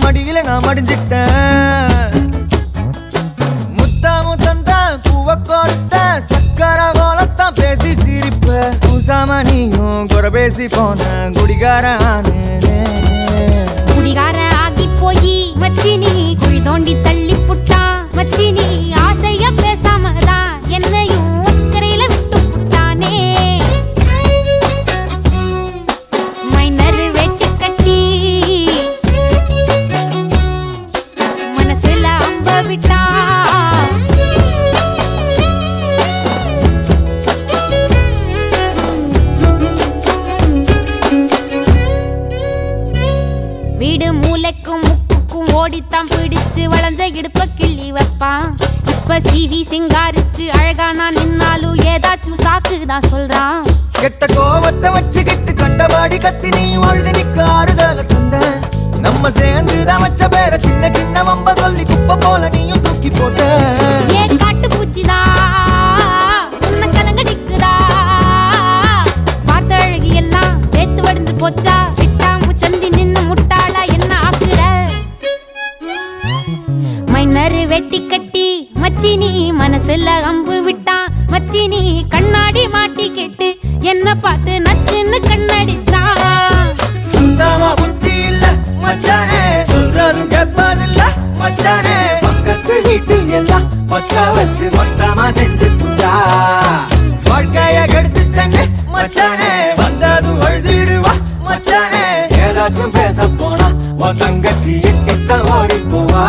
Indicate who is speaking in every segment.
Speaker 1: மடியில நான் மடிஞ்சிட்டேன். முத்தாமு தந்த பூவ கோர்த்த சக்கர கோலத்தான் பேசி சிரிப்ப. பூசாம நீயும் குறை பேசி போன குடிகாரனே.
Speaker 2: குடிகார ஆகி போய் மச்சி நீ குழி தோண்டி தள்ளி புட்டான். மச்சி நீ ஆசைய பேசாமதான் என்னையும் அக்கறையில விட்டு புட்டானே. மைனர் வெட்டி கட்டி மனசுல அம்ப விட்டா. வீடு மூளைக்கும் முக்குக்கும் ஓடித்தான் பிடிச்சு வளைஞ்ச இடுப்ப கிள்ளி வைப்பான். இப்ப சிவி சிங்காரிச்சு அழகா நான் நின்னாலும் ஏதாச்சும் சாக்குதான் சொல்றான்.
Speaker 1: கெட்ட கோவத்தை வச்சுக்கிட்டு கண்டபாடி கத்தி நீ வாழ்ந்து நிக்க ஆறுதல தந்த. நம்ம சேர்ந்துதான் வச்ச பேர சின்ன சின்ன வம்ப சொல்லி குப்பை போல நீயும் தூக்கி போட்ட.
Speaker 2: ஏன் காட்டு பூச்சிதா உன்னை கலங்கடிக்குதா. பார்த்த அழகி எல்லாம் வேத்து வடிந்து போச்சா. விட்டாமு சந்தி நின்னு முட்டாளா என்ன ஆக்குற. மைனர் வெட்டி கட்டி மச்சி நீ மனசுல அம்பு விட்டான். மச்சி நீ கண்ணாடி மாட்டி கேட்டு என்ன பார்த்து நச்சுன்னு கண்ணடிச்சான்.
Speaker 1: சுத்தமா புத்தி இல்ல மச்சானே, சொல்றதும் கேட்பதில்ல மச்சானே. பக்கத்து வீட்டில் எல்லாம் பக்கா வச்சு மொத்தமா செஞ்சு புட்டா. வாழ்க்கைய கெடுத்துட்டங்க மச்சானே, வந்தது அழுதிடுவா மச்சானே. ஏதாச்சும் பேச போனா உன் தங்கச்சி எட்டித்த ஓடி போவா.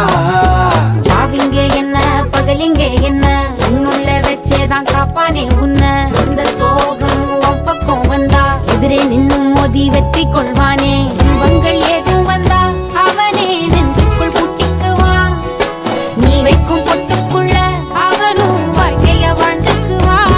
Speaker 2: சாவிங்க என்ன பகலிங்க என்ன உன்னுள்ள வச்சேதான் காப்பானே உன்ன. இந்த சோகம் உன் பக்கம் வந்தா எதிரே நின்னு மோதி வெற்றி கொள்வானே. துன்பங்கள் ஏதும் வந்தா அவனே நெஞ்சுக்குள் பூட்டிக்குவான். நீ வைக்கும் பொட்டுக்குள்ள அவனும் வாழ்க்கைய வாழ்ந்துக்குவான்.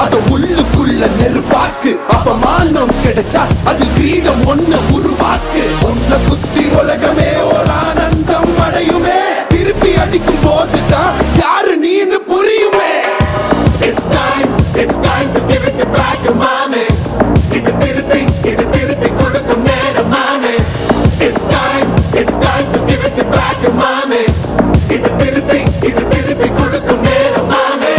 Speaker 3: அத உள்ளுக்குள்ள நெருப்பாக்கு. அவமானம் கிடைச்சா அது கிரீடம் ஒண்ணு உருவாக்கு. உன்னை குத்தி உலகமே ஒரு ஆனந்தம் அடையுமே. திருப்பி அடிக்கும் போதுதான் யாரு நீன்னு புரியுமே. It's time to give it back to mommy. இது திருப்பி கொடுக்கும் நேரம் மாமே. It's time to give it back to mommy. இது திருப்பி கொடுக்கும் நேரம் மாமே.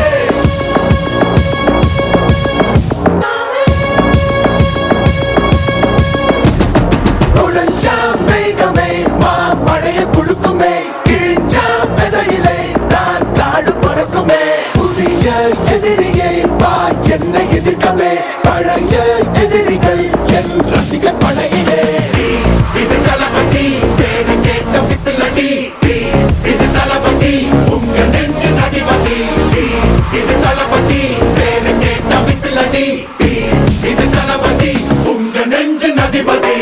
Speaker 3: எதிரியை பா என்ன எதிர்க்கவே. பழைய எதிரிகள் என் ரசிகர் படையிலே. இது தளபதி பேரு கேட்ட விசிலடி. இது தளபதி உங்க நெஞ்சு அதிபதி. இது தளபதி பேரு கேட்ட விசிலடி. இது தளபதி உங்க நெஞ்சு அதிபதி.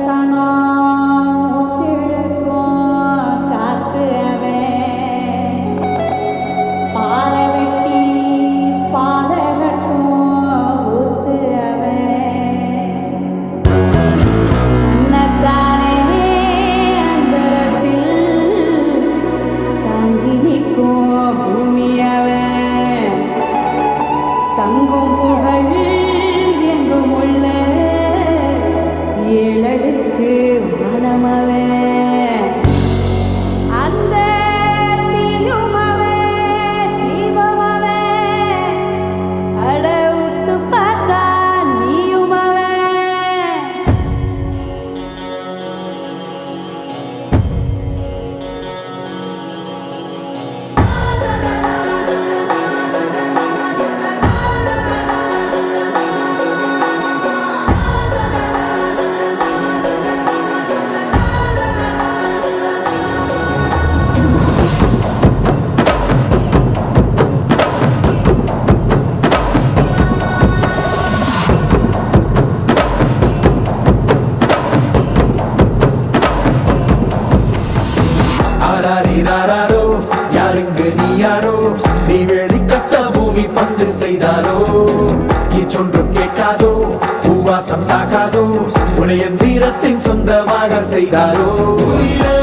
Speaker 4: சனம் மூச்செடுக்கும் காத்து அவன் பாறை வெட்டி பாதை கட்டும் ஊத்து அவன் தன்னைத்தானே அந்தரத்தில் தாங்கி நிற்கும் பூமி அவன் தங்கும் புகழ் எங்கும் உள்ள ஏழடுக்கு வானமவன் அந்த தீயும் அவன் தீபம் அவன் அட உத்து பார்த்தா நீயும் அவன்
Speaker 3: ஆராரிராரோ யாருங்க நீ யாரோ நீ வெளிக்கட்ட பூமி பந்து செய்தாரோ சொன்றும் கேட்காதோ பூவாசம் தாக்காதோ உடைய தீரத்தின் சொந்தமாக செய்தாரோ உயிரே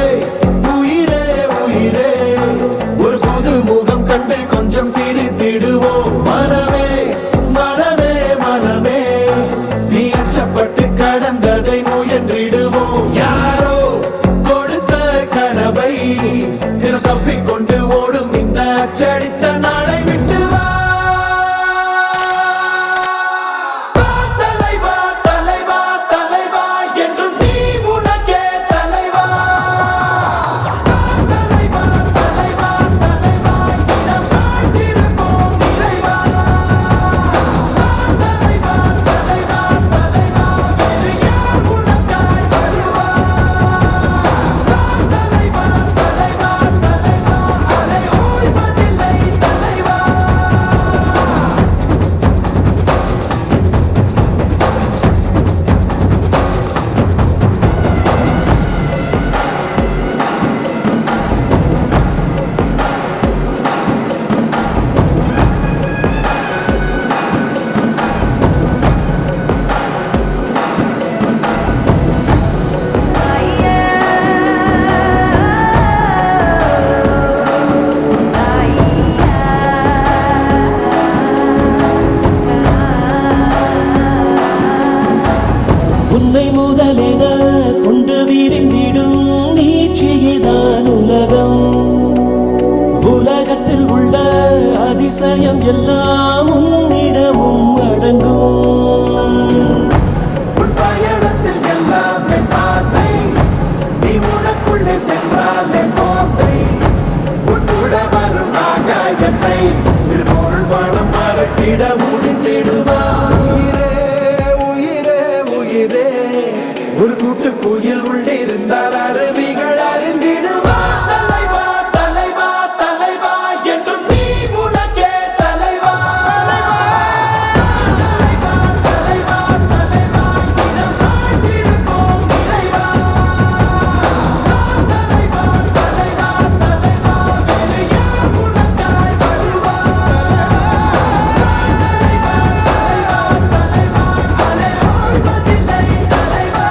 Speaker 3: உயிரே உயிரே ஒரு புது முகம் கண்டு கொஞ்சம் சிரித்திடுவோம் மனமே மனமே மனமே நீ அச்சப்பட்டு கடந்ததை முயன்றிடுவோம் யாரோ கொடுத்த கனவை தப்பிக்கொண்டு ஓடும் இந்த அச்சடித்த நாளை விட்டு வா தலைவா தலைவா தலைவா என்றும் நீ உனக்கே தலைவா தலைவா தலைவா தலைவா இடம் வாழ்ந்திருப்போம் நிறைவா தலைவா தலைவா தலைவா வேறு யார் உனக்காய் வருவா தலைவா தலைவா தலைவா அலை ஓய்வதில்லை தலைவா
Speaker 5: உன்னை முதலென கொண்டு விரிந்திடும் நீட்சியேதான் உலகம் உலகத்தில் உள்ள அதிசயம் எல்லாம் உன்னிடமும் அடங்கும்
Speaker 3: உன் பயணத்தில் எல்லாமே பாதை நீ உனக்குள்ளே சென்றாலே போதை உன்னுட வரும் ஆகாயத்தை சிறுபொருள் பணம் மறக்கிட முடிந்திடுமா உயிரே உயிரே உயிரே ஒரு கூட்டு குயில் உள்ளிருந்தால் அருவிகள் அறிந்திடுமா தலைவா தலைவா தலைவா என்றும் நீ உனக்கே தலைவா தலைவா தலைவா தலைவா இடம் வாழ்ந்திருப்போம் நிறைவா தலைவா தலைவா தலைவா வேறு யார் உனக்காய் வருவா தலைவா தலைவா தலைவா அலை ஓய்வதில்லை தலைவா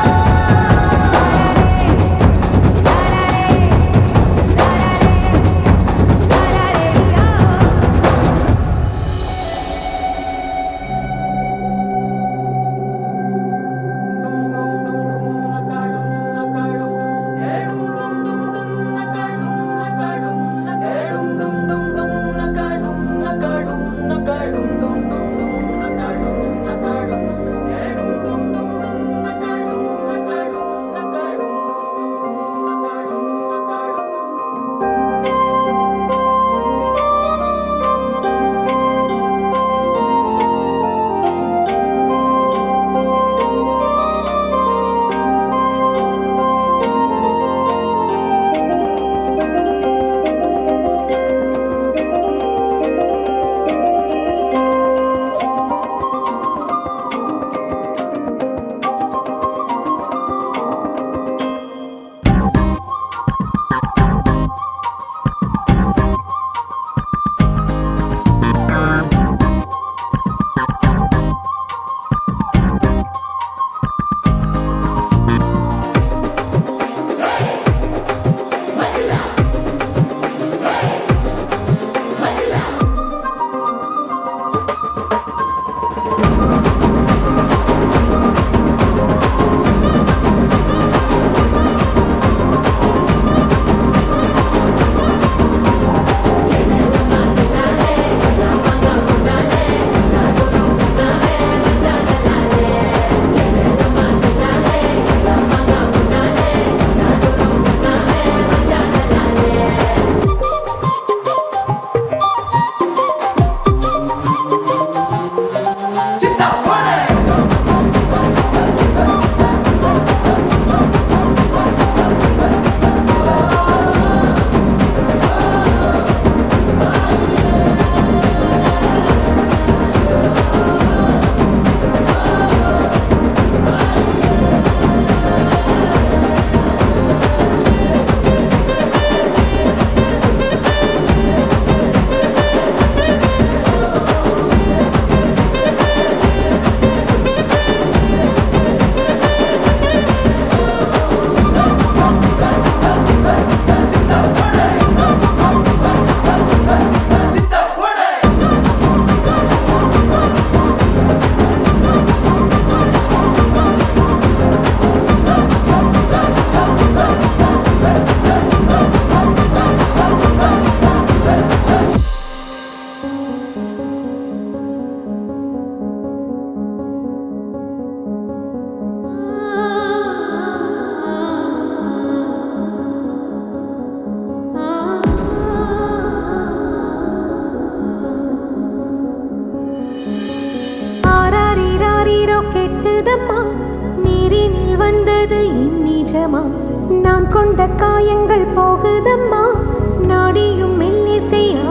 Speaker 4: கெட்டுதம்மா நீரினில் வந்தது இந்நிஜமா நான் கொண்ட காயங்கள் போகுதம்மா நாடியும் மெல்லிசையா